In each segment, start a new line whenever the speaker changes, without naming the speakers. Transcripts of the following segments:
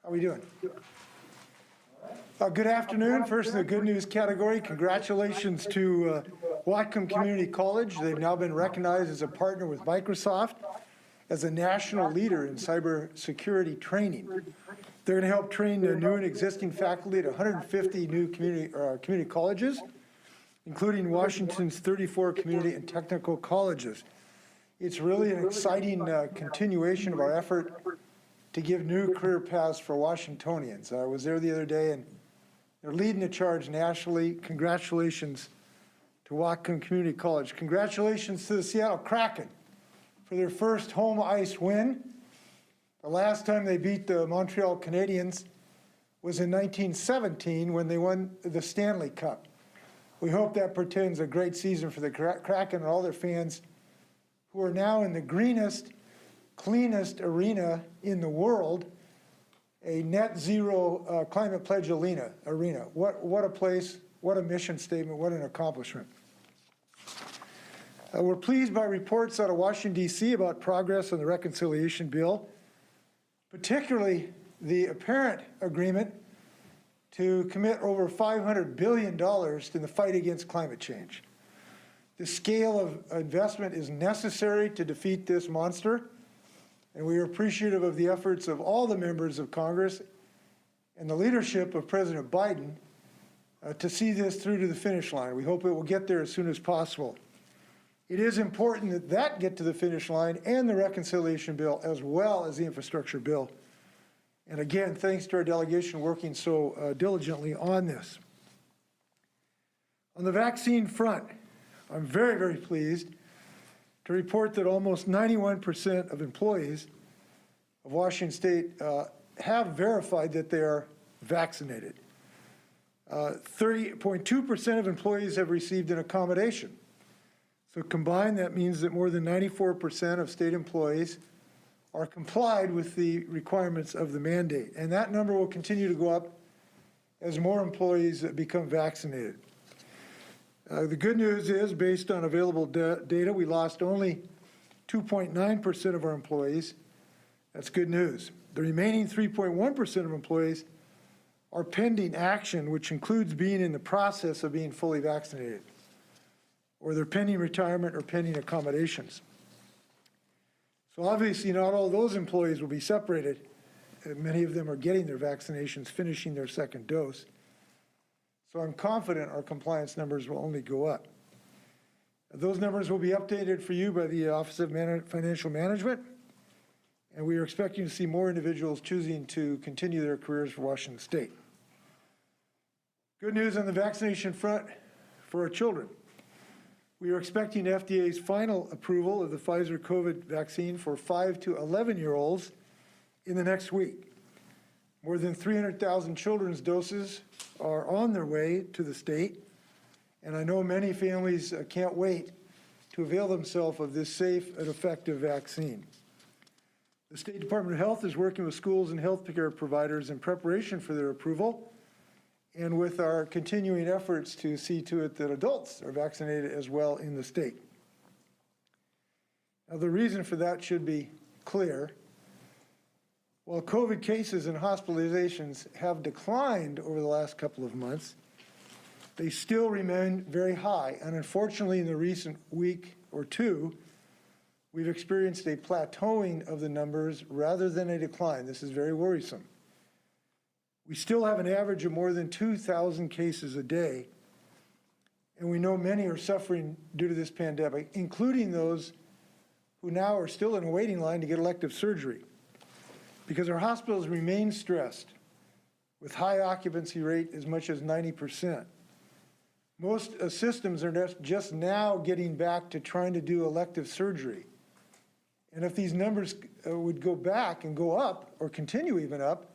How are we doing? Good afternoon. First in the good news category, congratulations to Whatcom Community College. They've now been recognized as a partner with Microsoft as a national leader in cybersecurity training. They're going to help train the new and existing faculty at 150 new community colleges, including Washington's 34 community and technical colleges. It's really an exciting continuation of our effort to give new career paths for Washingtonians. I was there the other day, and they're leading the charge nationally. Congratulations to Whatcom Community College. Congratulations to the Seattle Kraken for their first home ice win. The last time they beat the Montreal Canadiens was in 1917 when they won the Stanley Cup. We hope that portends a great season for the Kraken and all their fans who are now in the greenest, cleanest arena in the world, a net zero climate pledge arena. What a place, what a mission statement, what an accomplishment. We're pleased by reports out of Washington, D.C. about progress on the reconciliation bill, particularly the apparent agreement to commit over $500 billion in the fight against climate change. The scale of investment is necessary to defeat this monster, and we are appreciative of the efforts of all the members of Congress and the leadership of President Biden to see this through to the finish line. We hope it will get there as soon as possible. It is important that that get to the finish line and the reconciliation bill as well as the infrastructure bill. And again, thanks to our delegation working so diligently on this. On the vaccine front, I'm very, very pleased to report that almost 91% of employees of Washington State have verified that they are vaccinated. 30.2% of employees have received an accommodation. So combined, that means that more than 94% of state employees are complied with the requirements of the mandate. And that number will continue to go up as more employees become vaccinated. The good news is, based on available data, we lost only 2.9% of our employees. That's good news. The remaining 3.1% of employees are pending action, which includes being in the process of being fully vaccinated, or they're pending retirement or pending accommodations. So obviously not all those employees will be separated. Many of them are getting their vaccinations, finishing their second dose. So I'm confident our compliance numbers will only go up. Those numbers will be updated for you by the Office of Financial Management, and we are expecting to see more individuals choosing to continue their careers for Washington State. Good news on the vaccination front for our children. We are expecting FDA's final approval of the Pfizer COVID vaccine for 5 to 11-year-olds in the next week. More than 300,000 children's doses are on their way to the state, and I know many families can't wait to avail themselves of this safe and effective vaccine. The State Department of Health is working with schools and healthcare providers in preparation for their approval, and with our continuing efforts to see to it that adults are vaccinated as well in the state. Now, the reason for that should be clear. While COVID cases and hospitalizations have declined over the last couple of months, they still remain very high. And unfortunately, in the recent week or two, we've experienced a plateauing of the numbers rather than a decline. This is very worrisome. We still have an average of more than 2,000 cases a day, and we know many are suffering due to this pandemic, including those who now are still in a waiting line to get elective surgery, because our hospitals remain stressed with high occupancy rate as much as 90%. Most systems are just now getting back to trying to do elective surgery. And if these numbers would go back and go up or continue even up,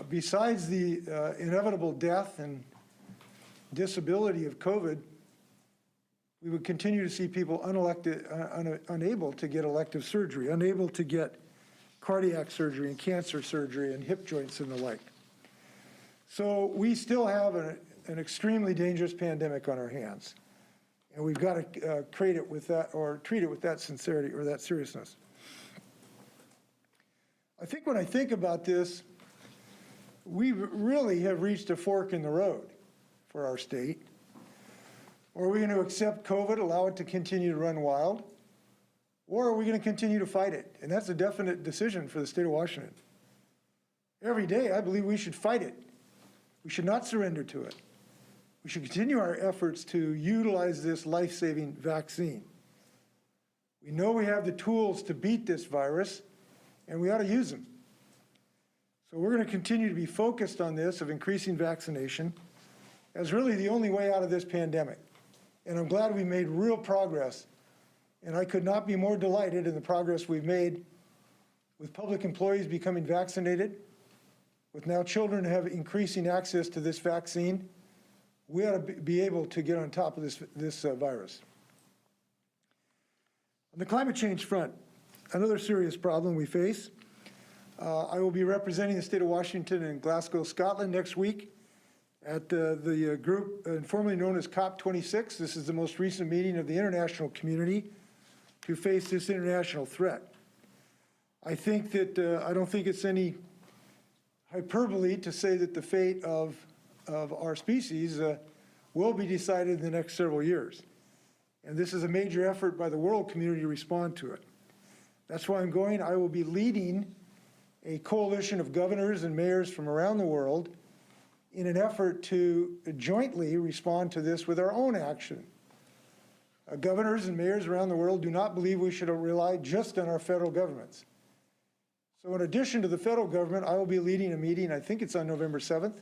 besides the inevitable death and disability of COVID, we would continue to see people unable to get elective surgery, unable to get cardiac surgery and cancer surgery and hip joints and the like. So we still have an extremely dangerous pandemic on our hands, and we've got to treat it with that sincerity or that seriousness. I think when I think about this, we really have reached a fork in the road for our state. Or are we going to accept COVID, allow it to continue to run wild? Or are we going to continue to fight it? And that's a definite decision for the state of Washington. Every day, I believe we should fight it. We should not surrender to it. We should continue our efforts to utilize this life-saving vaccine. We know we have the tools to beat this virus, and we ought to use them. So we're going to continue to be focused on this of increasing vaccination as really the only way out of this pandemic. And I'm glad we made real progress. And I could not be more delighted in the progress we've made with public employees becoming vaccinated, with now children have increasing access to this vaccine. We ought to be able to get on top of this virus. On the climate change front, another serious problem we face. I will be representing the state of Washington in Glasgow, Scotland next week at the group informally known as COP26. This is the most recent meeting of the international community to face this international threat. I think that, I don't think it's any hyperbole to say that the fate of our species will be decided in the next several years. And this is a major effort by the world community to respond to it. That's why I'm going. I will be leading a coalition of governors and mayors from around the world in an effort to jointly respond to this with our own action. Governors and mayors around the world do not believe we should rely just on our federal governments. So in addition to the federal government, I will be leading a meeting, I think it's on November 7th,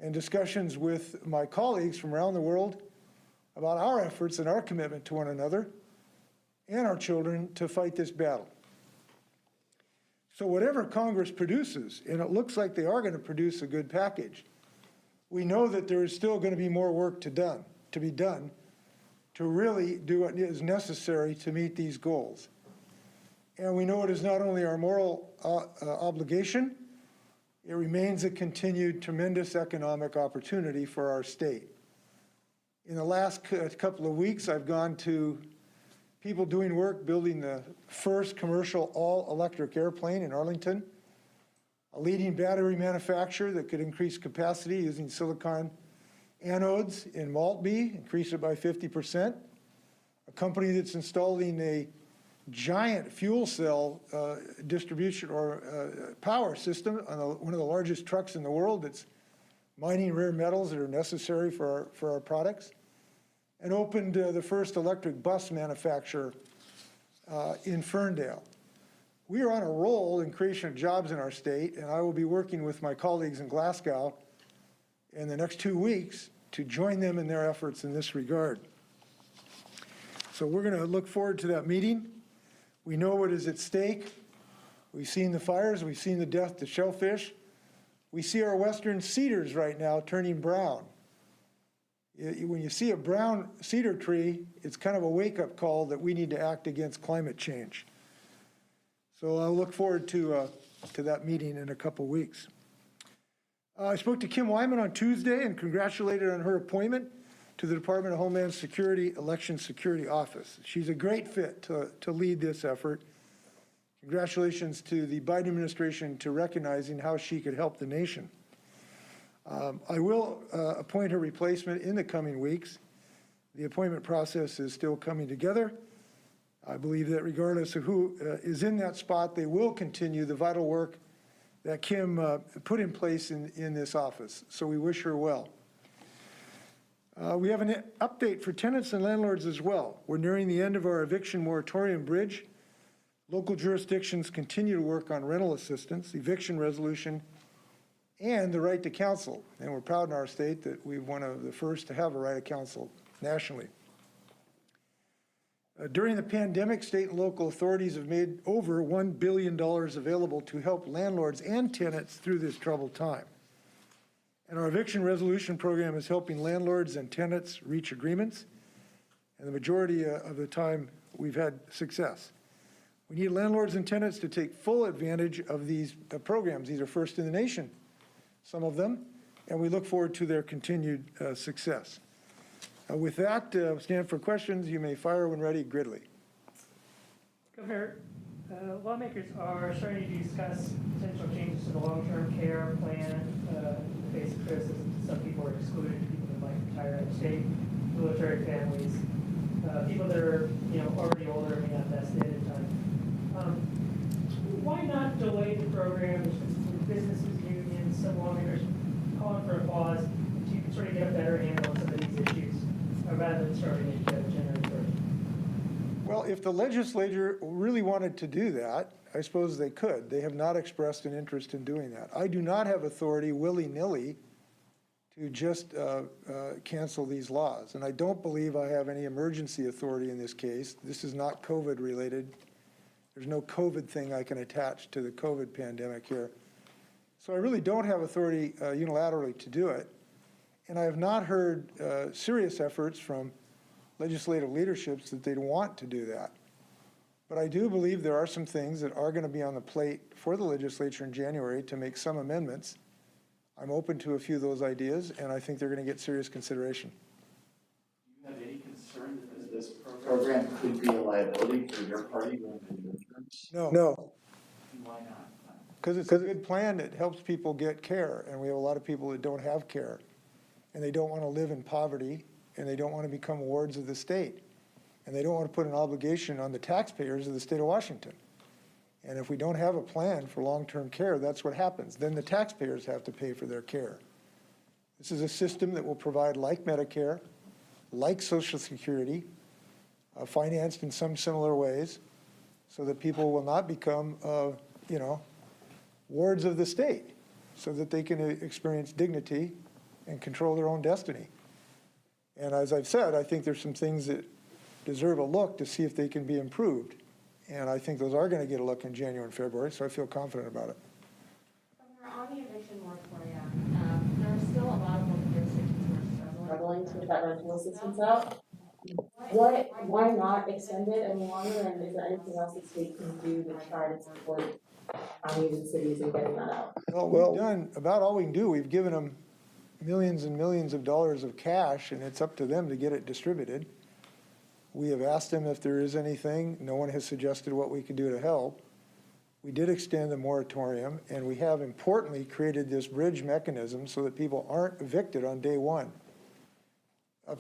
and discussions with my colleagues from around the world about our efforts and our commitment to one another and our children to fight this battle. So whatever Congress produces, and it looks like they are going to produce a good package, we know that there is still going to be more work to be done to really do what is necessary to meet these goals. And we know it is not only our moral obligation, it remains a continued tremendous economic opportunity for our state. In the last couple of weeks, I've gone to people doing work building the first commercial all-electric airplane in Arlington, a leading battery manufacturer that could increase capacity using silicon anodes in Maltby, increase it by 50%, a company that's installing a giant fuel cell distribution or power system on one of the largest trucks in the world that's mining rare metals that are necessary for our products, and opened the first electric bus manufacturer in Ferndale. We are on a roll in creation of jobs in our state, and I will be working with my colleagues in Glasgow in the next 2 weeks to join them in their efforts in this regard. So we're going to look forward to that meeting. We know what is at stake. We've seen the fires. We've seen the death to shellfish. We see our western cedars right now turning brown. When you see a brown cedar tree, it's kind of a wake-up call that we need to act against climate change. So I'll look forward to that meeting in a couple weeks. I spoke to Kim Wyman on Tuesday and congratulated her on her appointment to the Department of Homeland Security Election Security Office. She's a great fit to lead this effort. Congratulations to the Biden administration to recognizing how she could help the nation. I will appoint her replacement in the coming weeks. The appointment process is still coming together. I believe that regardless of who is in that spot, they will continue the vital work that Kim put in place in this office. So we wish her well. We have an update for tenants and landlords as well. We're nearing the end of our eviction moratorium bridge. Local jurisdictions continue to work on rental assistance, eviction resolution, and the right to counsel. And we're proud in our state that we're one of the first to have a right to counsel nationally. During the pandemic, state and local authorities have made over $1 billion available to help landlords and tenants through this troubled time. And our eviction resolution program is helping landlords and tenants reach agreements. And the majority of the time, we've had success. We need landlords and tenants to take full advantage of these programs. These are first in the nation, some of them, and we look forward to their continued success. With that, stand for questions. You may fire when ready. Gridley.
Governor, Lawmakers are starting to discuss potential changes to the long-term care plan. The basic criticism, some people are excluded, people that might retire out of state, military families, people that are already older and may not vest in time. Why not delay the program? There's been businesses, unions, some lawmakers calling for a pause so you can sort of get a better handle on some of these issues rather than starting it January 1st.
Well, if the legislature really wanted to do that, I suppose they could. They have not expressed an interest in doing that. I do not have authority willy-nilly to just cancel these laws. And I don't believe I have any emergency authority in this case. This is not COVID related. There's no COVID thing I can attach to the COVID pandemic here. So I really don't have authority unilaterally to do it. And I have not heard serious efforts from legislative leaderships that they'd want to do that. But I do believe there are some things that are going to be on the plate for the legislature in January to make some amendments. I'm open to a few of those ideas, and I think they're going to get serious consideration.
Do you have any concern that this program could be a liability for your party going to the midterms?
No.
Why not?
Because it's a good plan that helps people get care, and we have a lot of people that don't have care, and they don't want to live in poverty, and they don't want to become wards of the state, and they don't want to put an obligation on the taxpayers of the state of Washington. And if we don't have a plan for long-term care, that's what happens. Then the taxpayers have to pay for their care. This is a system that will provide, like Medicare, like Social Security, financed in some similar ways, so that people will not become, wards of the state, so that they can experience dignity and control their own destiny. And as I've said, I think there's some things that deserve a look to see if they can be improved. And I think those are going to get a look in January and February, so I feel confident about it.
Governor, on the eviction moratorium, there are still a lot of local jurisdictions who are struggling to get that rental assistance out. Why not extend it any longer, and is there anything else the state can do to try to support counties and cities in getting that out?
Well, we've done about all we can do. We've given them millions and millions of dollars of cash, and it's up to them to get it distributed. We have asked them if there is anything. No one has suggested what we can do to help. We did extend the moratorium, and we have importantly created this bridge mechanism so that people aren't evicted on day one.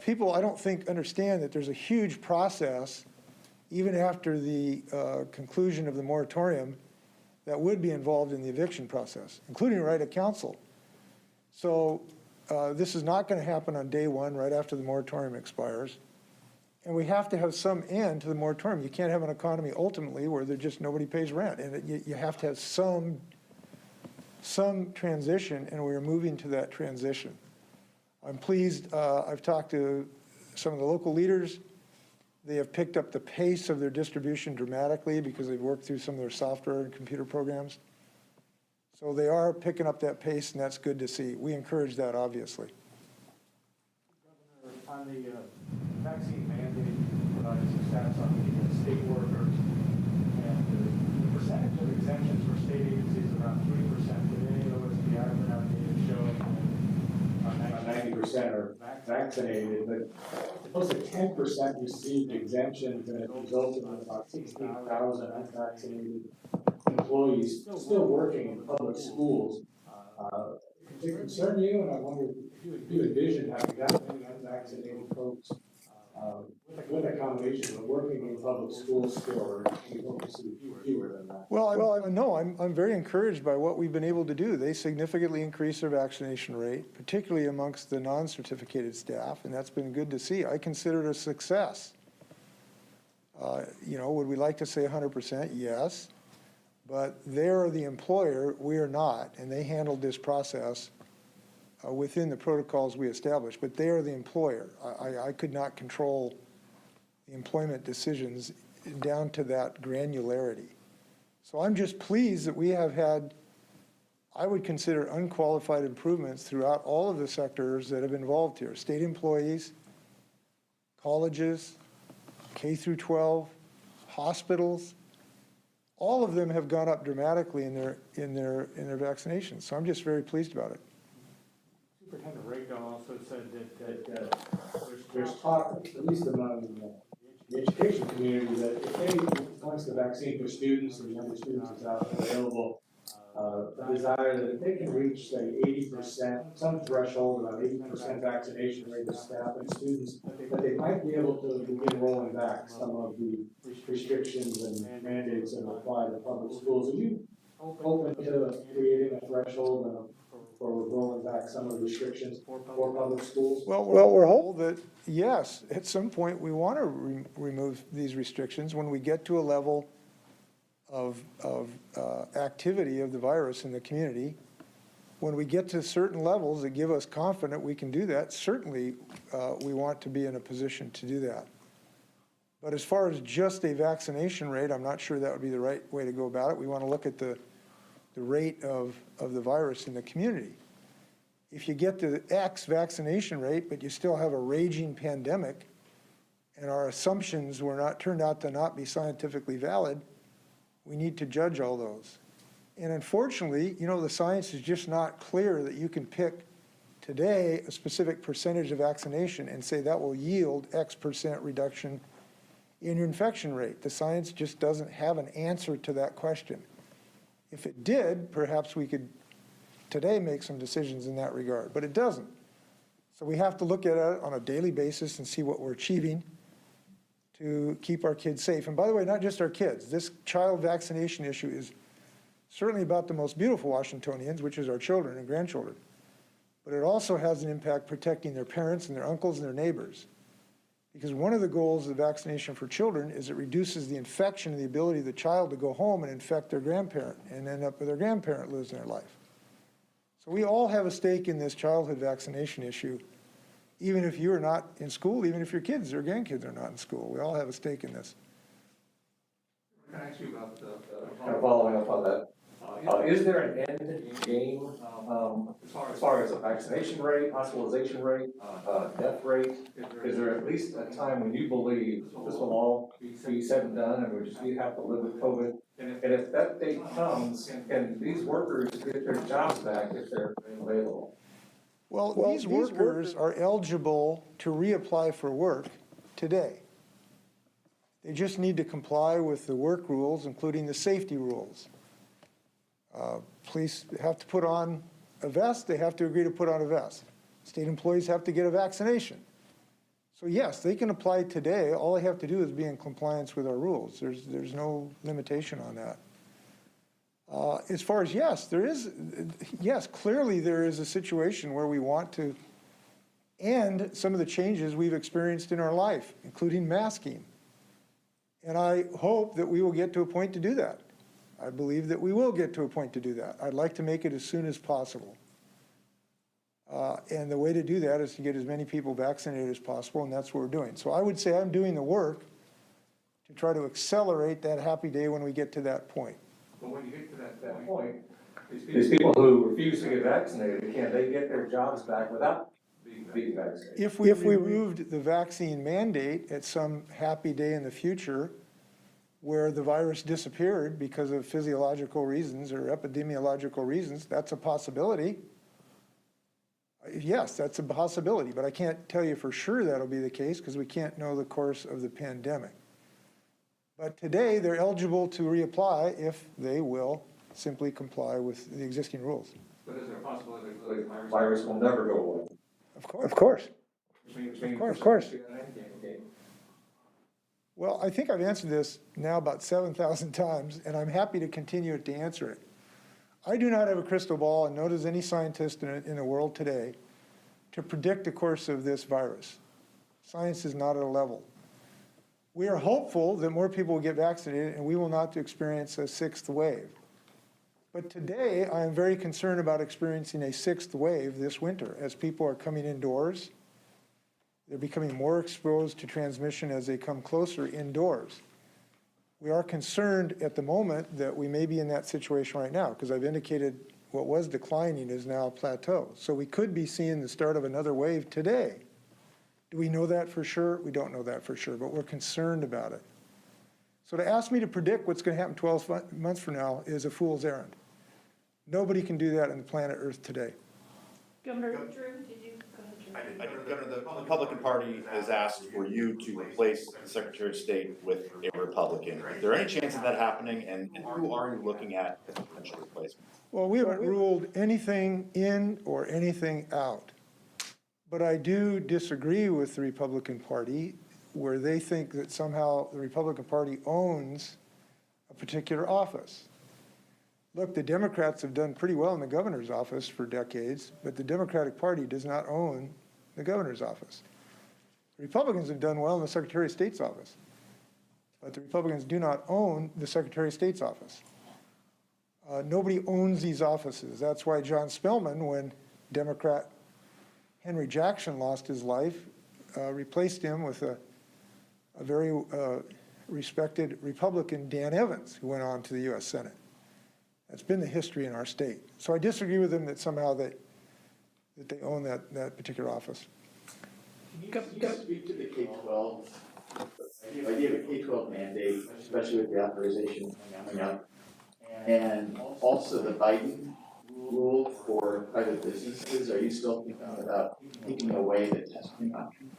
People, I don't think, understand that there's a huge process, even after the conclusion of the moratorium, that would be involved in the eviction process, including right of counsel. So this is not going to happen on day one, right after the moratorium expires. And we have to have some end to the moratorium. You can't have an economy ultimately where there just nobody pays rent. And you have to have some transition, and we are moving to that transition. I'm pleased. I've talked to some of the local leaders. They have picked up the pace of their distribution dramatically because they've worked through some of their software and computer programs. So they are picking up that pace, and that's good to see. We encourage that, obviously.
Governor, on the vaccine mandate, provided some stats on the state workers, and the percentage of exemptions for state agencies is around 3% today. There was the average out data showing about 90% are vaccinated, but close to 10% received exemptions, and it resulted in about 16,000 unvaccinated employees still working in public schools. Does it concern you? And I wonder if you envision having that many unvaccinated folks with accommodations of working in public schools still, or do you hope to see fewer than that?
Well, no, I'm very encouraged by what we've been able to do. They significantly increased their vaccination rate, particularly amongst the non-certificated staff, and that's been good to see. I consider it a success. Would we like to say 100%? Yes. But they're the employer, we are not, and they handled this process within the protocols we established, but they are the employer. I could not control the employment decisions down to that granularity. So I'm just pleased that we have had, I would consider, unqualified improvements throughout all of the sectors that have been involved here. State employees, colleges, K through 12, hospitals, all of them have gone up dramatically in their vaccinations. So I'm just very pleased about it.
Superintendent Rayco also said that there's talk, at least among the the education community that if they, once the vaccine for students and younger students is out and available, a desire that if they can reach, say, 80%, some threshold, about 80% vaccination rate of staff and students, that they might be able to begin rolling back some of the restrictions and mandates that apply to public schools. Are you open to creating a threshold for rolling back some of the restrictions for public schools?
Well, we're hopeful that, yes, at some point, we want to remove these restrictions when we get to a level of activity of the virus in the community. When we get to certain levels that give us confidence we can do that, certainly we want to be in a position to do that. But as far as just a vaccination rate, I'm not sure that would be the right way to go about it. We want to look at the rate of the virus in the community. If you get to X vaccination rate, but you still have a raging pandemic, and our assumptions turned out to not be scientifically valid, we need to judge all those. And unfortunately, you know, the science is just not clear that you can pick today a specific percentage of vaccination and say that will yield X% reduction in your infection rate. The science just doesn't have an answer to that question. If it did, perhaps we could today make some decisions in that regard, but it doesn't. So we have to look at it on a daily basis and see what we're achieving to keep our kids safe. And by the way, not just our kids. This child vaccination issue is certainly about the most beautiful Washingtonians, which is our children and grandchildren. But it also has an impact protecting their parents and their uncles and their neighbors. Because one of the goals of vaccination for children is it reduces the infection and the ability of the child to go home and infect their grandparent and end up with their grandparent losing their life. So we all have a stake in this childhood vaccination issue, even if you're not in school, even if your kids or grandkids are not in school. We all have a stake in this.
Can I ask you about kind of following up on that? Is there an end game as far as a vaccination rate, hospitalization rate, death rate? Is there at least a time when you believe this will all be said and done and we have to live with COVID? And if that date comes, can these workers get their jobs back if they're available?
Well, these workers are eligible to reapply for work today. They just need to comply with the work rules, including the safety rules. Police have to put on a vest. They have to agree to put on a vest. State employees have to get a vaccination. So yes, they can apply today. All they have to do is be in compliance with our rules. There's no limitation on that. As far as yes, clearly there is a situation where we want to end some of the changes we've experienced in our life, including masking. And I hope that we will get to a point to do that. I believe that we will get to a point to do that. I'd like to make it as soon as possible. And the way to do that is to get as many people vaccinated as possible, and that's what we're doing. So I would say I'm doing the work to try to accelerate that happy day when we get to that point.
But when you get to that point, these people who refuse to get vaccinated, can they get their jobs back without being vaccinated?
If we removed the vaccine mandate at some happy day in the future where the virus disappeared because of physiological reasons or epidemiological reasons, that's a possibility. Yes, that's a possibility, but I can't tell you for sure that'll be the case because we can't know the course of the pandemic. But today, they're eligible to reapply if they will simply comply with the existing rules.
But is there a possibility that the virus will never go away?
Of course. Of course.
Okay.
Well, I think I've answered this now about 7,000 times, and I'm happy to continue to answer it. I do not have a crystal ball, and nor does any scientist in the world today, to predict the course of this virus. Science is not at a level. We are hopeful that more people will get vaccinated, and we will not experience a sixth wave. But today, I am very concerned about experiencing a sixth wave this winter as people are coming indoors. They're becoming more exposed to transmission as they come closer indoors. We are concerned at the moment that we may be in that situation right now because I've indicated what was declining is now a plateau. So we could be seeing the start of another wave today. Do we know that for sure? We don't know that for sure, but we're concerned about it. So to ask me to predict what's going to happen 12 months from now is a fool's errand. Nobody can do that on the planet Earth today.
Governor,
Drew, did you go ahead, Drew?
Governor, the Republican Party has asked for you to replace the Secretary of State with a Republican. Is there any chance of that happening, and who are you looking at as potential replacements?
Well, we haven't ruled anything in or anything out. But I do disagree with the Republican Party where they think that somehow the Republican Party owns a particular office. Look, the Democrats have done pretty well in the governor's office for decades, but the Democratic Party does not own the governor's office. The Republicans have done well in the Secretary of State's office, but the Republicans do not own the Secretary of State's office. Nobody owns these offices. That's why John Spellman, when Democrat Henry Jackson lost his life, replaced him with a very respected Republican, Dan Evans, who went on to the U.S. Senate. That's been the history in our state. So I disagree with them that somehow that they own that particular office.
Can you speak to the K-12, the idea of a K-12 mandate, especially with the authorization coming up, and also the Biden rule for private businesses? Are you still thinking about taking away the testing option?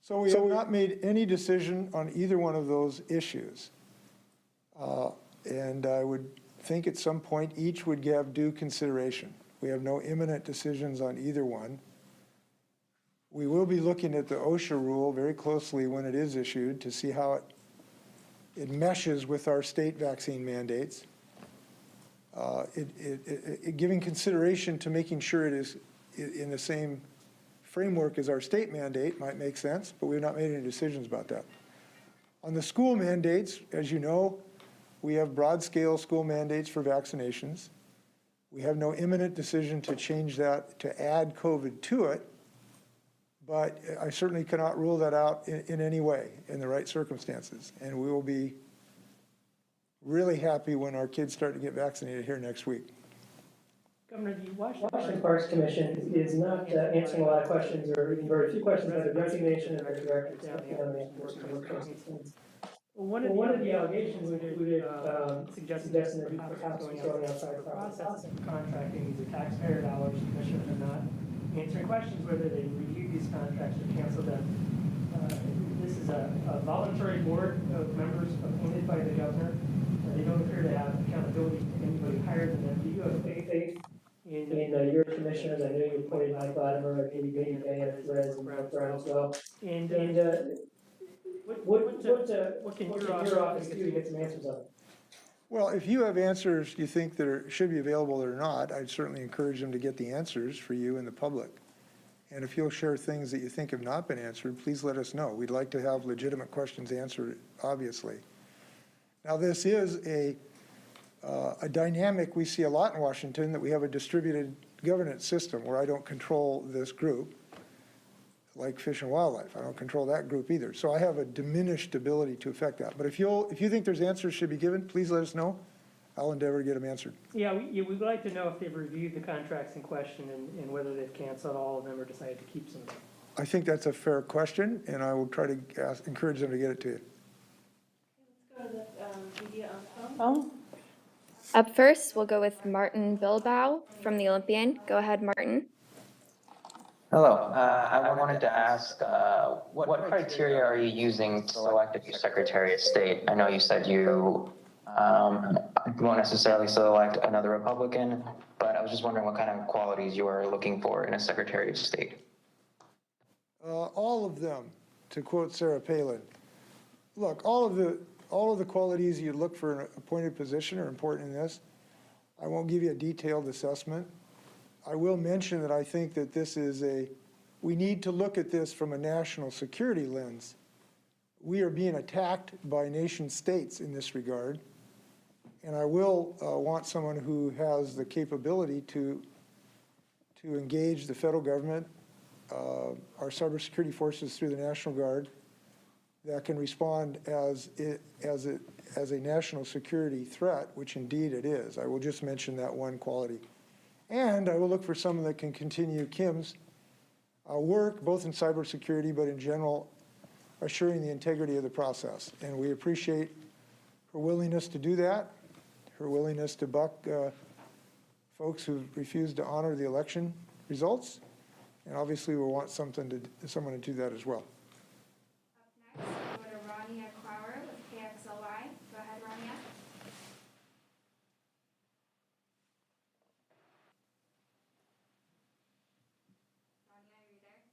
So we have not made any decision on either one of those issues. And I would think at some point each would have due consideration. We have no imminent decisions on either one. We will be looking at the OSHA rule very closely when it is issued to see how it meshes with our state vaccine mandates. Giving consideration to making sure it is in the same framework as our state mandate might make sense, but we've not made any decisions about that. On the school mandates, as you know, we have broad-scale school mandates for vaccinations. We have no imminent decision to change that, to add COVID to it, but I certainly cannot rule that out in any way in the right circumstances. And we will be really happy when our kids start to get vaccinated here next week.
Governor, the Washington Parks Commission is not answering a lot of questions, or even very few questions about the resignation of their director down the Well, one of the allegations included suggesting that the house was going outside the process of contracting. These are taxpayer dollars. Commissioners are not answering questions whether they reviewed these contracts or canceled them. This is a voluntary board of members appointed by the governor. They don't appear to have accountability to anybody higher than them. Do you have faith in your commissioners? I know you appointed Mike Latimer, maybe Vinny Bay, and Perez, and Brown as well. And what can your office do to get some answers on it?
Well, if you have answers you think that should be available or not, I'd certainly encourage them to get the answers for you and the public. And if you'll share things that you think have not been answered, please let us know. We'd like to have legitimate questions answered, obviously. Now, this is a dynamic we see a lot in Washington, that we have a distributed governance system where I don't control this group, like Fish and Wildlife. I don't control that group either. So I have a diminished ability to affect that. But if you think there's answers should be given, please let us know. I'll endeavor to get them answered.
Yeah, we'd like to know if they've reviewed the contracts in question and whether they've canceled all of them or decided to keep some of them.
I think that's a fair question, and I will try to encourage them to get it to you.
Let's go to the media on phone.
Up first, we'll go with Martin Bilbao from the Olympian. Go ahead, Martin.
Hello. I wanted to ask, what criteria are you using to select a new Secretary of State? I know you said you won't necessarily select another Republican, but I was just wondering what kind of qualities you are looking for in a Secretary of State.
All of them, to quote Sarah Palin. Look, all of the qualities you look for in an appointed position are important in this. I won't give you a detailed assessment. I will mention that I think that we need to look at this from a national security lens. We are being attacked by nation states in this regard, and I will want someone who has the capability to engage the federal government, our cybersecurity forces through the National Guard, that can respond as a national security threat, which indeed it is. I will just mention that one quality. And I will look for someone that can continue Kim's work, both in cybersecurity, but in general, assuring the integrity of the process. And we appreciate her willingness to do that, her willingness to buck folks who refused to honor the election results, And obviously, we'll want someone to do that as well.
Up next, we'll go to Rania Clower with KXLY. Go ahead, Rania. Rania, are you there?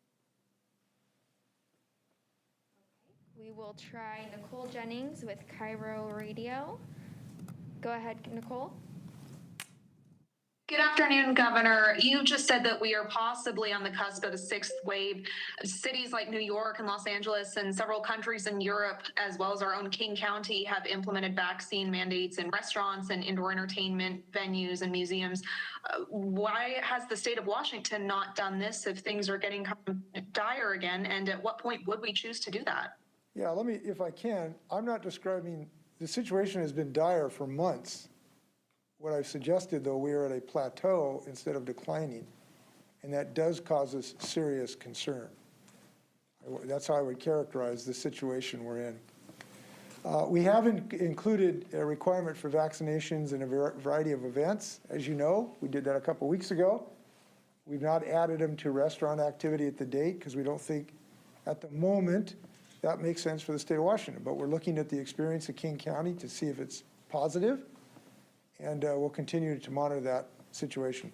Okay. We will try Nicole Jennings with Cairo Radio. Go ahead, Nicole.
Good afternoon, Governor. You just said that we are possibly on the cusp of a sixth wave. Cities like New York and Los Angeles and several countries in Europe, as well as our own King County, have implemented vaccine mandates in restaurants and indoor entertainment venues and museums. Why has the state of Washington not done this if things are getting dire again? And at what point would we choose to do that?
Yeah, let me, if I can, I'm not describing, the situation has been dire for months. What I've suggested, though, we are at a plateau instead of declining, and that does cause us serious concern. That's how I would characterize the situation we're in. We haven't included a requirement for vaccinations in a variety of events. As you know, we did that a couple weeks ago. We've not added them to restaurant activity at the date because we don't think at the moment that makes sense for the state of Washington. But we're looking at the experience of King County to see if it's positive. And we'll continue to monitor that situation.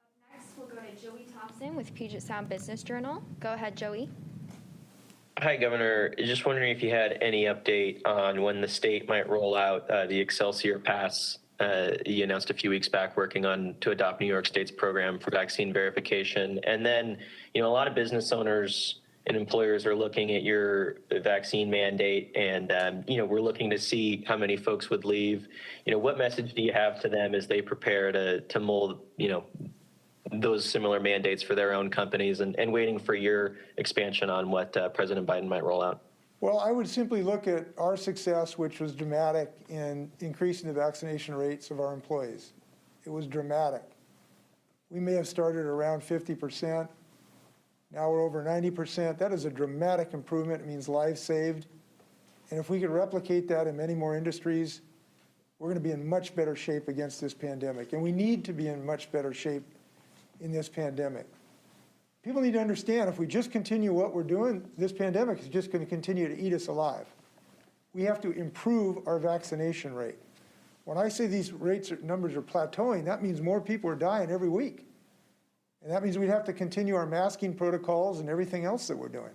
Up next, we'll go to Joey Thompson with Puget Sound Business Journal. Go ahead, Joey.
Hi, Governor. Just wondering if you had any update on when the state might roll out the Excelsior Pass. You announced a few weeks back working on to adopt New York State's program for vaccine verification. And then, a lot of business owners and employers are looking at your vaccine mandate, and we're looking to see how many folks would leave. What message do you have to them as they prepare to mold those similar mandates for their own companies, and waiting for your expansion on what President Biden might roll out?
Well, I would simply look at our success, which was dramatic in increasing the vaccination rates of our employees. It was dramatic. We may have started around 50%. Now we're over 90%. That is a dramatic improvement. It means lives saved. And if we could replicate that in many more industries, we're going to be in much better shape against this pandemic. And we need to be in much better shape in this pandemic. People need to understand, if we just continue what we're doing, this pandemic is just going to continue to eat us alive. We have to improve our vaccination rate. When I say these numbers are plateauing, that means more people are dying every week. And that means we'd have to continue our masking protocols and everything else that we're doing.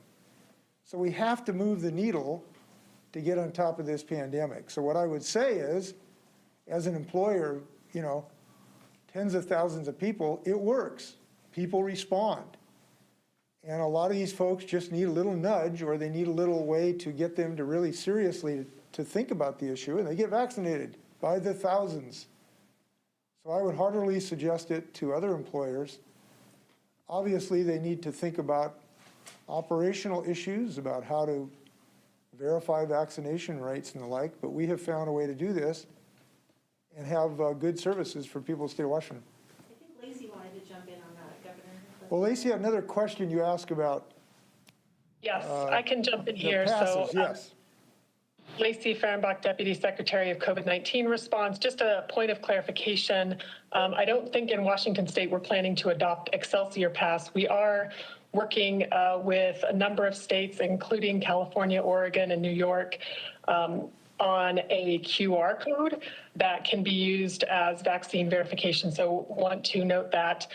So we have to move the needle to get on top of this pandemic. So what I would say is, as an employer, tens of thousands of people, it works. People respond. And a lot of these folks just need a little nudge, or they need a little way to get them to really seriously to think about the issue, and they get vaccinated by the thousands. So I would heartily suggest it to other employers. Obviously, they need to think about operational issues, about how to verify vaccination rates and the like, but we have found a way to do this and have good services for people in the state of Washington.
I think Lacey wanted to jump in on that, Governor.
Well, Lacey, another question you asked about.
Yes, I can jump in here.
Passes, yes.
Lacey Fehrenbach, Deputy Secretary of COVID-19 Response. Just a point of clarification. I don't think in Washington State we're planning to adopt Excelsior Pass. We are working with a number of states, including California, Oregon, and New York, on a QR code that can be used as vaccine verification. So want to note that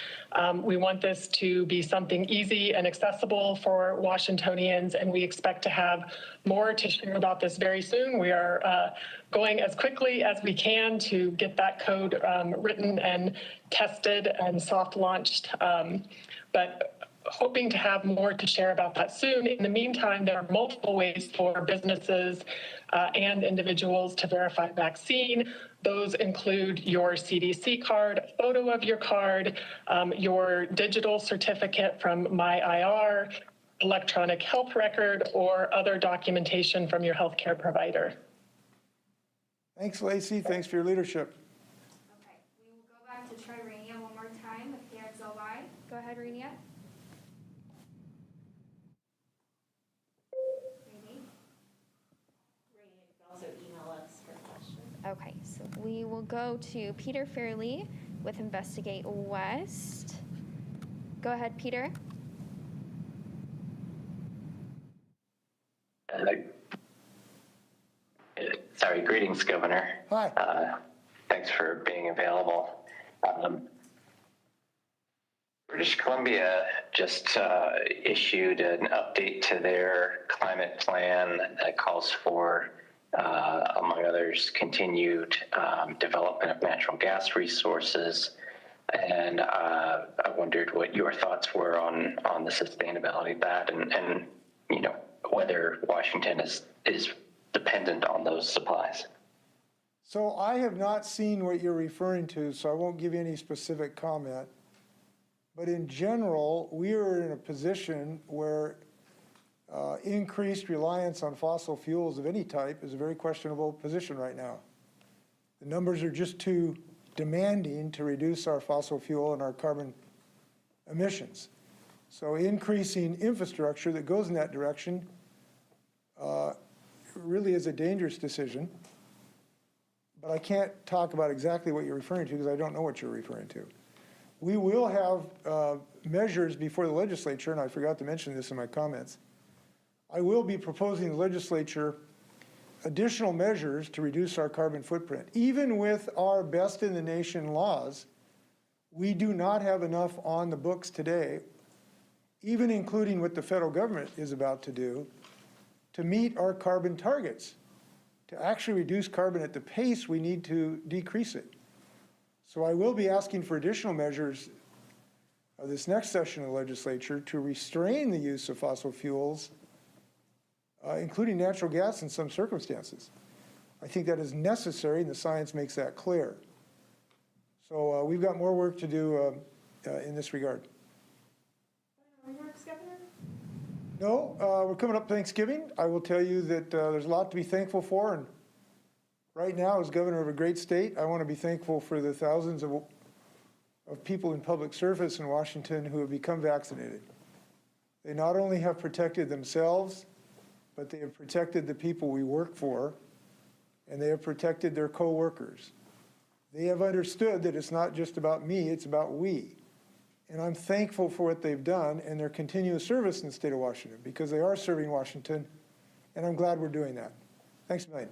we want this to be something easy and accessible for Washingtonians, and we expect to have more to share about this very soon. We are going as quickly as we can to get that code written and tested and soft launched. But hoping to have more to share about that soon. In the meantime, there are multiple ways for businesses and individuals to verify vaccine. Those include your CDC card, a photo of your card, your digital certificate from MyIR, electronic health record, or other documentation from your healthcare provider.
Thanks, Lacey. Thanks for your leadership.
Okay, we will go back to try Rania one more time with KXLY. Go ahead, Rania.
Also email us for questions.
Okay, so we will go to Peter Fairley with Investigate West. Go ahead, Peter.
Sorry, greetings, Governor.
Hi.
Thanks for being available. British Columbia just issued an update to their climate plan that calls for, among others, continued development of natural gas resources. And I wondered what your thoughts were on the sustainability of that, and you know, whether Washington is dependent on those supplies.
So I have not seen what you're referring to, so I won't give you any specific comment. But in general, we are in a position where increased reliance on fossil fuels of any type is a very questionable position right now. The numbers are just too demanding to reduce our fossil fuel and our carbon emissions. So increasing infrastructure that goes in that direction really is a dangerous decision. But I can't talk about exactly what you're referring to because I don't know what you're referring to. We will have measures before the legislature, and I forgot to mention this in my comments. I will be proposing to the legislature additional measures to reduce our carbon footprint. Even with our best in the nation laws, we do not have enough on the books today, even including what the federal government is about to do, to meet our carbon targets, to actually reduce carbon at the pace we need to decrease it. So I will be asking for additional measures of this next session of the legislature to restrain the use of fossil fuels, including natural gas in some circumstances. I think that is necessary, and the science makes that clear. So we've got more work to do in this regard. No, we're coming up Thanksgiving. I will tell you that there's a lot to be thankful for, and right now, as governor of a great state, I want to be thankful for the thousands of people in public service in Washington who have become vaccinated. They not only have protected themselves, but they have protected the people we work for, and they have protected their co-workers. They have understood that it's not just about me, it's about we. And I'm thankful for what they've done and their continuous service in the state of Washington, because they are serving Washington, and I'm glad we're doing that. Thanks a million.